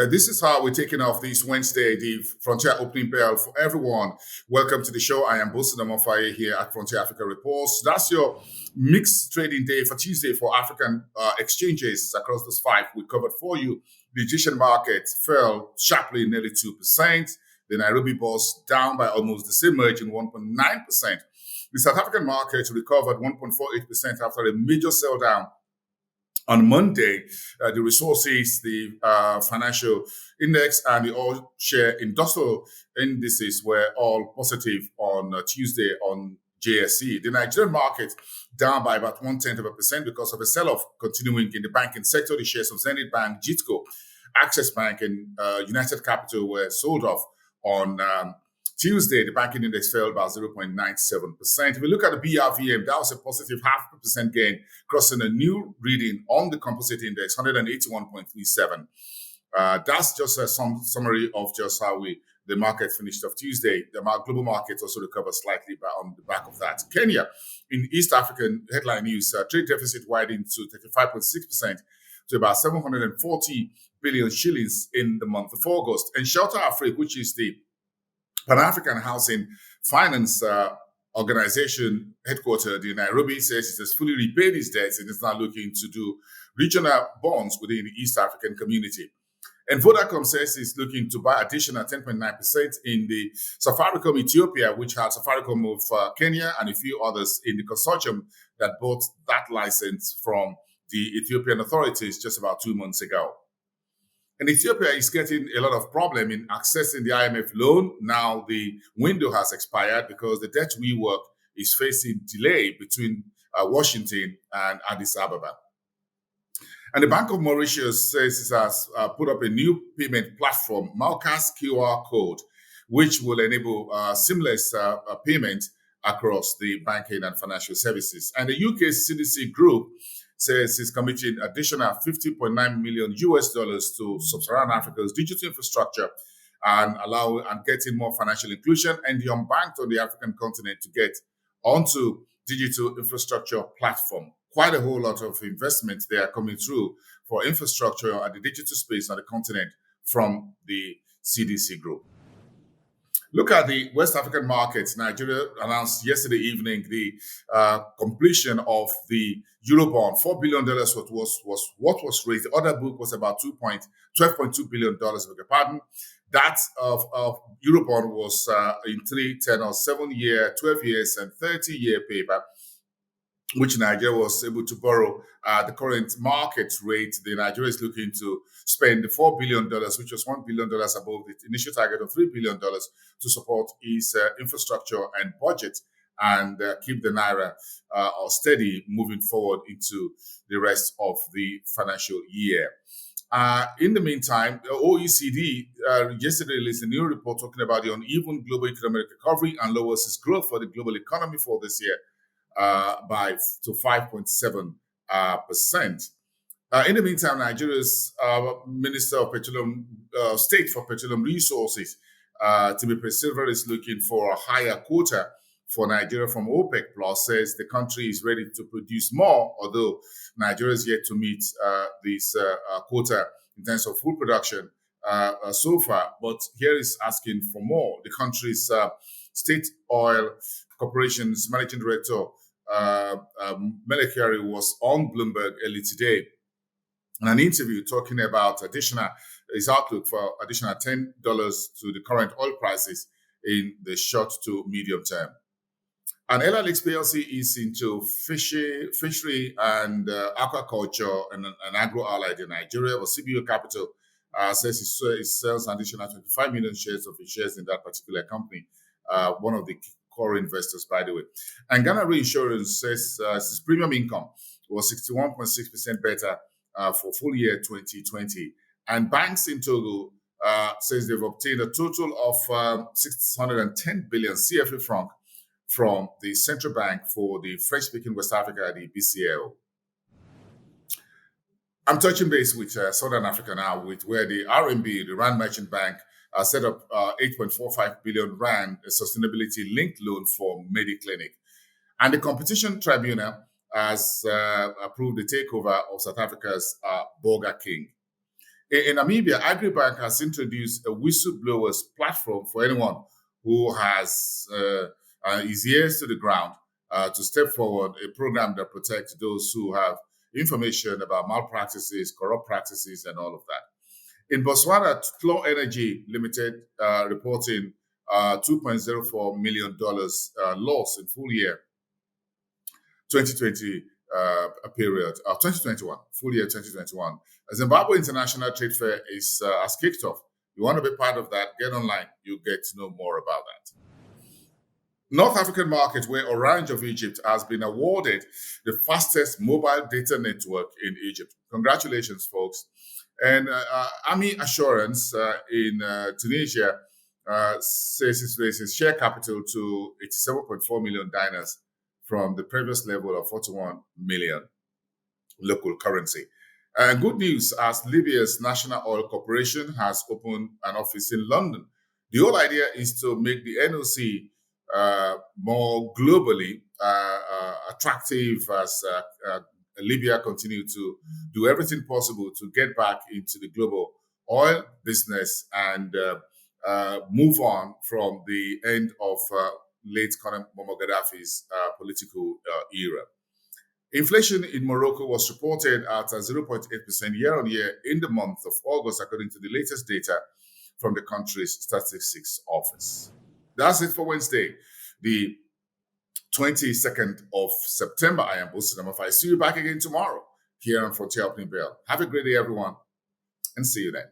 This is how we're taking off this Wednesday, the Frontier opening bell for everyone. Welcome to the show. I am Bosun Amofaye here at Frontier Africa Reports. That's your mixed trading day for Tuesday for African exchanges across those five we covered for you. The Egyptian market fell sharply, nearly 2%. The Nairobi bourse down by almost the same margin, 1.9%. The South African market recovered 1.48% after a major sell down on Monday. The resources, the financial index, and the all share industrial indices were all positive on Tuesday on JSE. The Nigerian market down by about 0.1% because of a sell-off continuing in the banking sector. The shares of Zenith Bank, GITCO, Access Bank, and United Capital were sold off on Tuesday. The banking index fell by 0.97%. If we look at the BRVM, that was a positive 0.5% gain, crossing a new reading on the composite index, 181.37. That's just a summary of just how the market finished off Tuesday. The global market also recovered slightly on the back of that. Kenya, in East African headline news, trade deficit widened to 35.6% to about 740 billion shillings in the month of August. And Shelter Afrique, which is the Pan-African Housing Finance Organization headquartered in Nairobi, says it has fully repaid its debts and is now looking to do regional bonds within the East African community. And Vodacom says it's looking to buy additional 10.9% in the Safaricom Ethiopia, which had Safaricom of Kenya and a few others in the consortium that bought that license from the Ethiopian authorities just about 2 months ago. And Ethiopia is getting a lot of problem in accessing the IMF loan. Now the window has expired because the debt rework is facing delay between Washington and Addis Ababa. And the Bank of Mauritius says it has put up a new payment platform, Malkas QR code, which will enable seamless payment across the banking and financial services. And the UK CDC Group says it's committing additional $50.9 million to sub-Saharan Africa's digital infrastructure and getting more financial inclusion and the unbanked on the African continent to get onto digital infrastructure platform. Quite a whole lot of investments they are coming through for infrastructure at the digital space on the continent from the CDC Group. Look at the West African markets. Nigeria announced yesterday evening the completion of the Eurobond. $4 billion what was raised. The order book was about $12.2 billion, beg your pardon. That of Eurobond was in 3, 10, or 7-year, 12 years, and 30-year paper, which Nigeria was able to borrow at the current market rate. The Nigeria is looking to spend the $4 billion, which was $1 billion above the initial target of $3 billion, to support its infrastructure and budget and keep the Naira steady moving forward into the rest of the financial year. In the meantime, the OECD yesterday released a new report talking about the uneven global economic recovery and lowers its growth for the global economy for this year to 5.7%. In the meantime, Nigeria's Minister of Petroleum, State for Petroleum Resources, Timothy Silver, is looking for a higher quota for Nigeria from OPEC Plus, says the country is ready to produce more, although Nigeria is yet to meet this quota in terms of food production so far. But here is asking for more. The country's State Oil Corporation's Managing Director, Melekari, was on Bloomberg early today in an interview talking about his outlook for additional $10 to the current oil prices in the short to medium term. And Ella Lakes PLC is into fishery and aquaculture and agro-allied in Nigeria. But CBO Capital says it sells an additional 25 million shares of its shares in that particular company, one of the core investors, by the way. And Ghana Reinsurance says its premium income was 61.6% better for full year 2020. And banks in Togo says they've obtained a total of 610 billion CFA franc from the central bank for the French-speaking West Africa, the BCAO. I'm touching base with Southern Africa now, where the RMB, the Rand Merchant Bank, set up 8.45 billion Rand, a sustainability-linked loan for Mediclinic. And the Competition Tribunal has approved the takeover of South Africa's Burger King. In Namibia, Agribank has introduced a whistleblowers platform for anyone who has his ears to the ground to step forward, a program that protects those who have information about malpractices, corrupt practices, and all of that. In Botswana, Tlou Energy Limited reporting $2.04 million loss in full year 2020 period of 2021, full year 2021. Zimbabwe International Trade Fair has kicked off. You want to be part of that, get online, you get to know more about that. North African market, where Orange of Egypt has been awarded the fastest mobile data network in Egypt. Congratulations, folks. And Army Assurance in Tunisia says it raises share capital to 87.4 million dinars from the previous level of 41 million local currency. And good news, as Libya's National Oil Corporation has opened an office in London. The whole idea is to make the NOC more globally attractive as Libya continue to do everything possible to get back into the global oil business and move on from the end of late Colonel Muammar Gaddafi's political era. Inflation in Morocco was reported at 0.8% year-on-year in the month of August, according to the latest data from the country's statistics office. That's it for Wednesday, the 22nd of September. I am Bosun Amafai. See you back again tomorrow here on Frontier Opening Bell. Have a great day, everyone, and see you then.